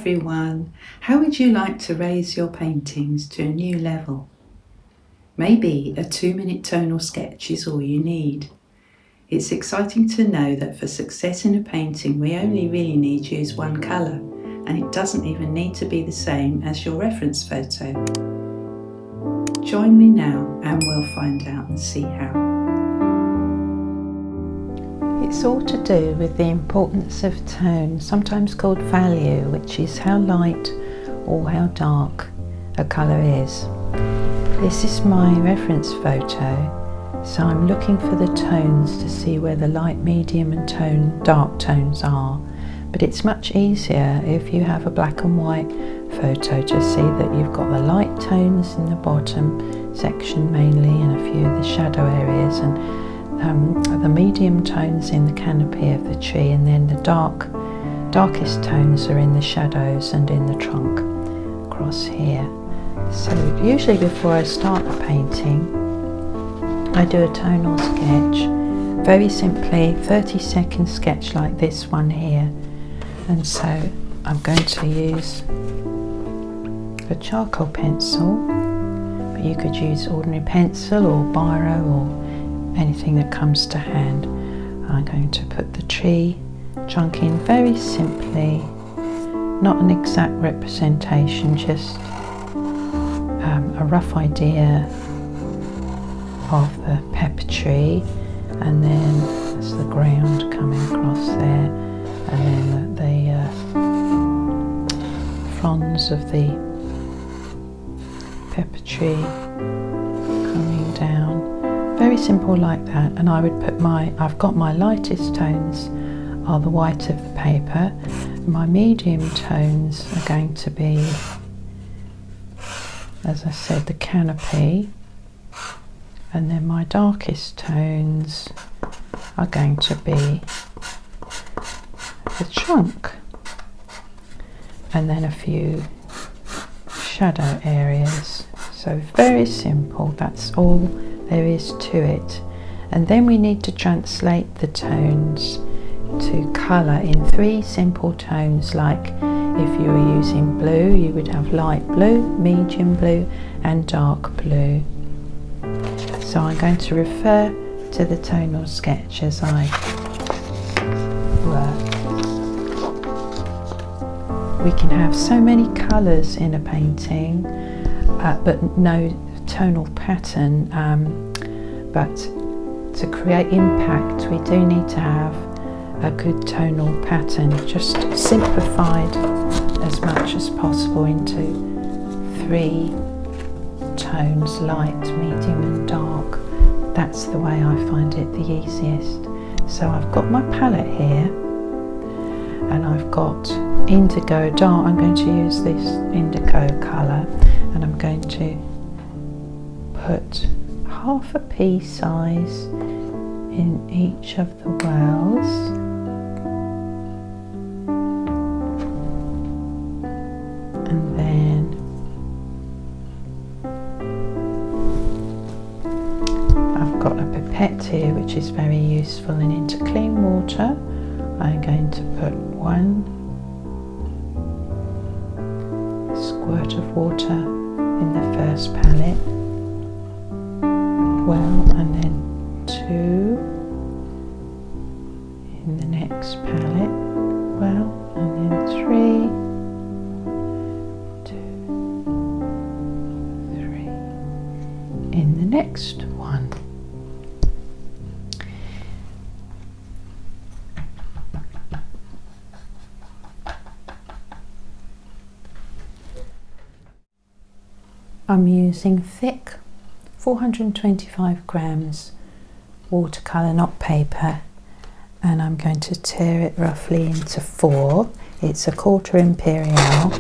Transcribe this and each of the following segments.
everyone! How would you like to raise your paintings to a new level? Maybe a 2-minute tonal sketch is all you need. It's exciting to know that for success in a painting we only really need to use one colour, and it doesn't even need to be the same as your reference photo. Join me now and we'll find out and see how. It's all to do with the importance of tone, sometimes called value, which is how light or how dark a colour is. This is my reference photo, so I'm looking for the tones to see where the light, medium and dark tones are. But it's much easier if you have a black and white photo to see that you've got the light tones in the bottom section mainly, and a few of the shadow areas, and the medium tones in the canopy of the tree, and then the darkest tones are in the shadows and in the trunk across here. So usually before I start the painting I do a tonal sketch, very simply 30-second sketch like this one here, and so I'm going to use a charcoal pencil, but you could use ordinary pencil or biro or anything that comes to hand. I'm going to put the tree trunk in very simply, not an exact representation, just a rough idea of the pepper tree, and then there's the ground coming across there, and then the fronds of the pepper tree coming down. Very simple like that. And I would put I've got my lightest tones are the white of the paper. My medium tones are going to be, as I said, the canopy, and then my darkest tones are going to be the trunk, and then a few shadow areas. So very simple, that's all there is to it. And then we need to translate the tones to colour in 3 simple tones, like if you were using blue you would have light blue, medium blue and dark blue. So I'm going to refer to the tonal sketch as I work. We can have so many colours in a painting, but no tonal pattern, but to create impact we do need to have a good tonal pattern, just simplified as much as possible into 3 tones, light, medium and dark. That's the way I find it the easiest. So I've got my palette here, and I've got indigo dark. I'm going to use this indigo colour, and I'm going to put half a pea size in each of the wells, and then I've got a pipette here which is very useful, and into clean water I'm going to put 1 squirt of water in the first palette well, and then 2 in the next palette well, and then 3, 2, 3 in the next one. I'm using thick 425 grams watercolour, not paper, and I'm going to tear it roughly into 4. It's a 1/4 imperial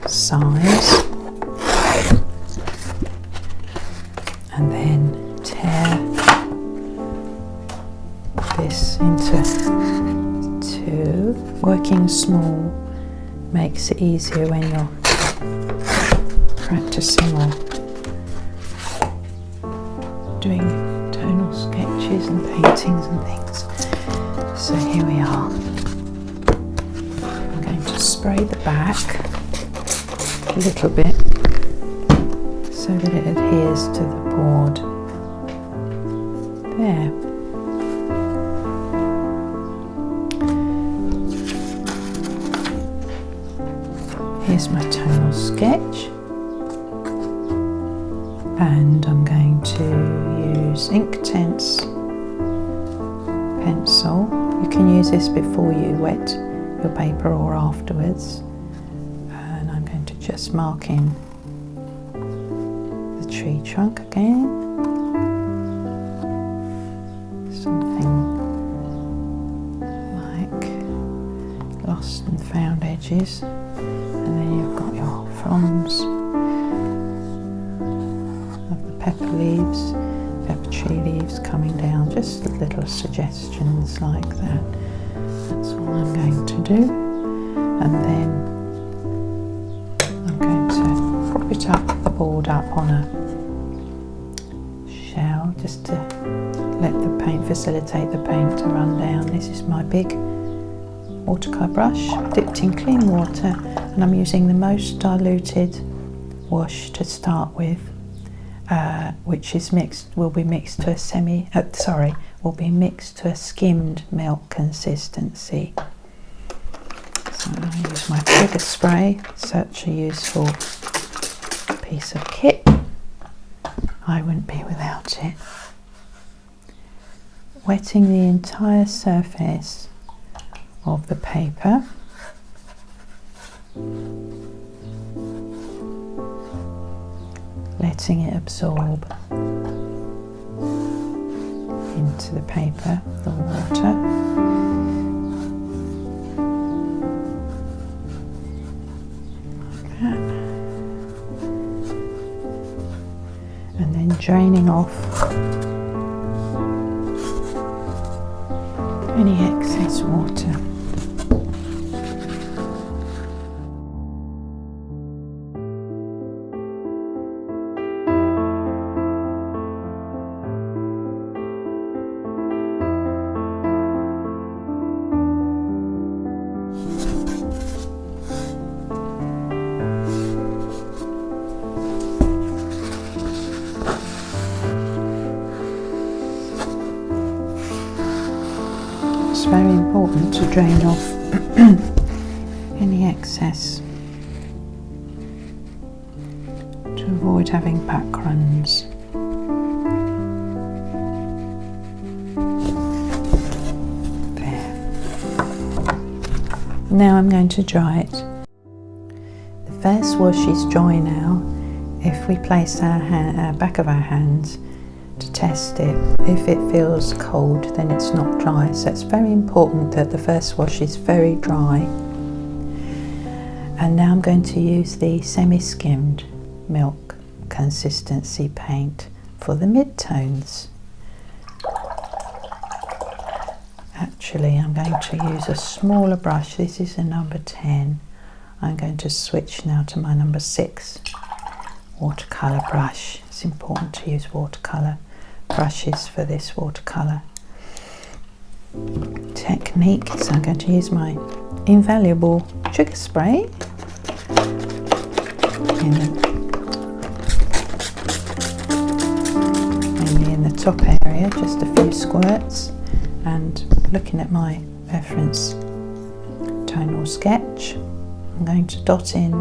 size, and then tear this into 2. Working small makes it easier when you're practicing or doing tonal sketches and paintings and things. So here we are. I'm going to spray the back a little bit so that it adheres to the board. There. Here's my tonal sketch, and I'm going to use Inktense pencil. You can use this before you wet your paper or afterwards, and I'm going to just mark in the tree trunk again, something like lost and found edges, and then you've got your fronds of the pepper leaves, pepper tree leaves coming down, just little suggestions like that. That's all I'm going to do, and then I'm going to prop it up, the board up on a shell, just to let the paint, facilitate the paint to run down. This is my big watercolour brush, dipped in clean water, and I'm using the most diluted wash to start with, which is will be mixed to a skimmed milk consistency. So I'm going to use my trigger spray, such a useful piece of kit. I wouldn't be without it. Wetting the entire surface of the paper. Letting it absorb into the paper, the water. Like that. And then draining off any excess water. It's very important to drain off any excess to avoid having backruns. There. Now I'm going to dry it. The first wash is dry now. If we place our back of our hands to test it, if it feels cold, then it's not dry. So it's very important that the first wash is very dry. And now I'm going to use the semi-skimmed milk consistency paint for the mid-tones. Actually, I'm going to use a smaller brush. This is a number 10. I'm going to switch now to my number 6 watercolour brush. It's important to use watercolour brushes for this watercolour technique. So I'm going to use my invaluable sugar spray mainly in the top area, just a few squirts, and looking at my reference Tonal Sketch, I'm going to dot in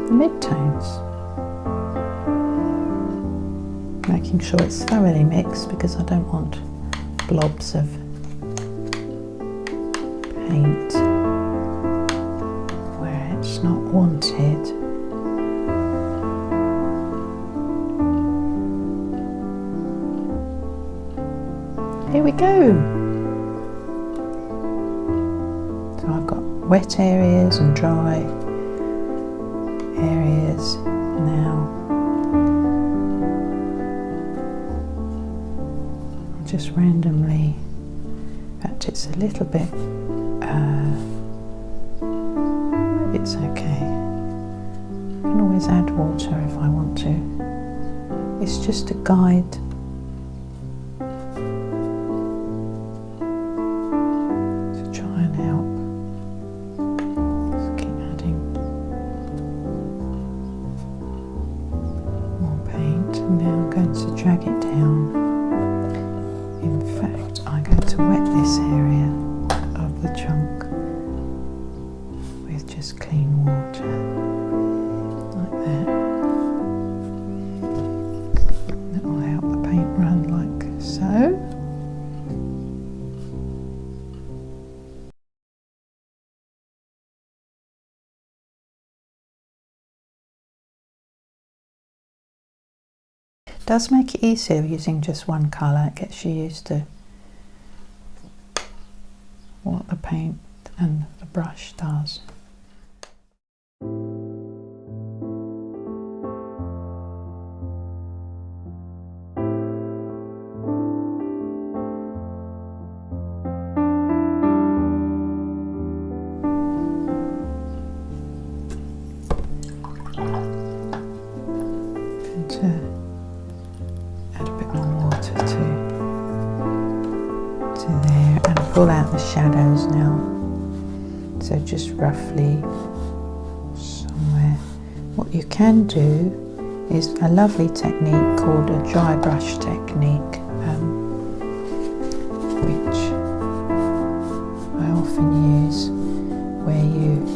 the mid-tones, making sure it's thoroughly mixed because I don't want blobs of paint where it's not wanted. Here we go. So I've got wet areas and dry areas now. Just randomly, in fact it's a little bit, it's okay. I can always add water if I want to. It's just a guide to try and help Now I'm going to drag it down. In fact, I'm going to wet this area of the trunk with just clean water, like that. That will help the paint run like so. It does make it easier using just one colour. It gets you used to what the paint and the brush does. Add a bit more water to there, and pull out the shadows now. So just roughly somewhere. What you can do is a lovely technique called a dry brush technique, which I often use, where you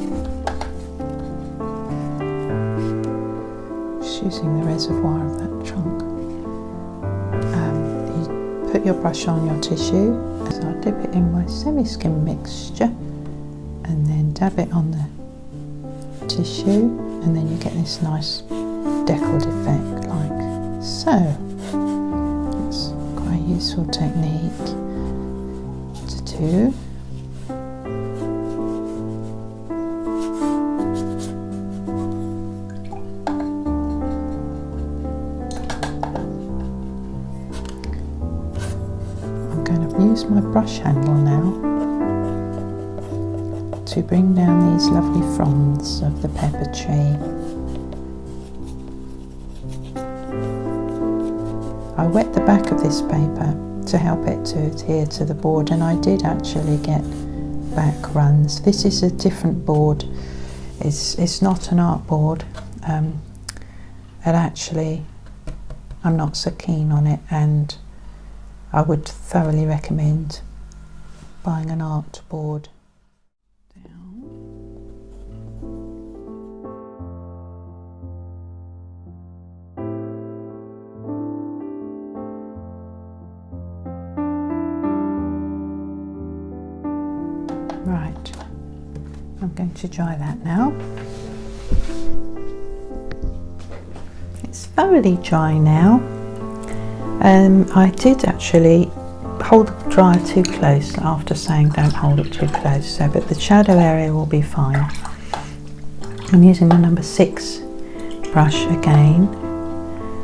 using the reservoir of that trunk. You put your brush on your tissue, so I dip it in my semi-skim mixture and then dab it on the tissue, and then you get this nice deckled effect like so. It's quite a useful technique to do. Use my brush handle now to bring down these lovely fronds of the pepper tree. I wet the back of this paper to help it to adhere to the board, and I did actually get back runs. This is a different board. It's not an art board, and actually I'm not so keen on it, and I would thoroughly recommend buying an art board. Right, I'm going to dry that now. It's thoroughly dry now. I did actually hold the dryer too close after saying don't hold it too close, so but the shadow area will be fine. I'm using the number 6 brush again.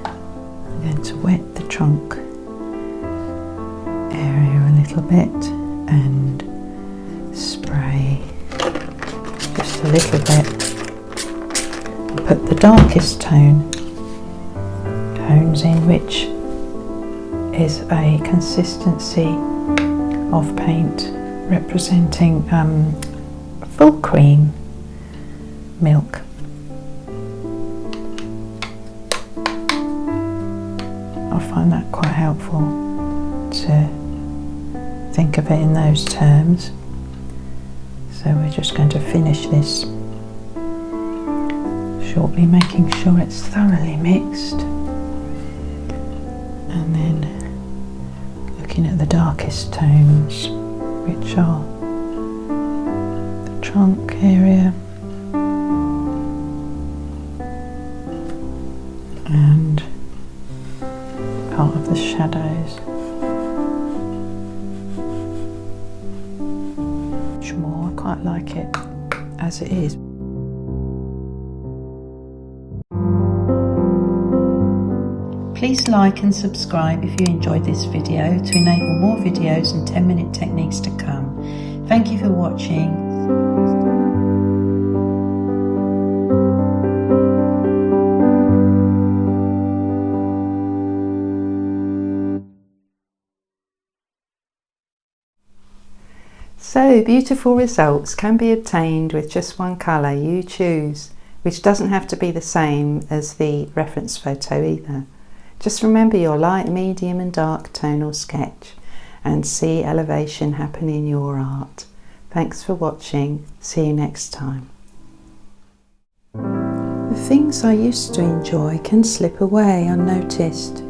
I'm going to wet the trunk area a little bit and spray just a little bit. I'll put the darkest tones in, which is a consistency of paint representing full cream milk. I find that quite helpful to think of it in those terms. So we're just going to finish this shortly, making sure it's thoroughly mixed, and then looking at the darkest tones, which are the trunk area and part of the shadows. Much more, I quite like it as it is. Please like and subscribe if you enjoyed this video to enable more videos and 10-minute techniques to come. Thank you for watching. So beautiful results can be obtained with just one colour you choose, which doesn't have to be the same as the reference photo either. Just remember your light, medium and dark tonal sketch and see elevation happen in your art. Thanks for watching. See you next time. The things I used to enjoy can slip away unnoticed,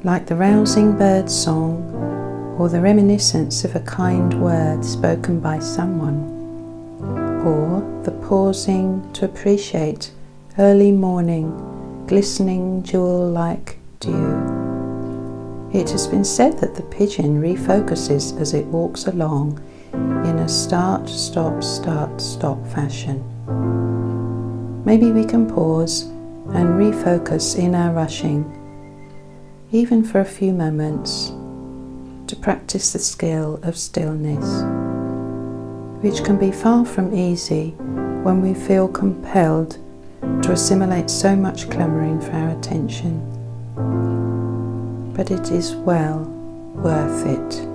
like the rousing bird song or the reminiscence of a kind word spoken by someone, or the pausing to appreciate early morning glistening jewel-like dew. It has been said that the pigeon refocuses as it walks along in a start, stop, start, stop fashion. Maybe we can pause and refocus in our rushing, even for a few moments, to practice the skill of stillness, which can be far from easy when we feel compelled to assimilate so much clamouring for our attention. But it is well worth it.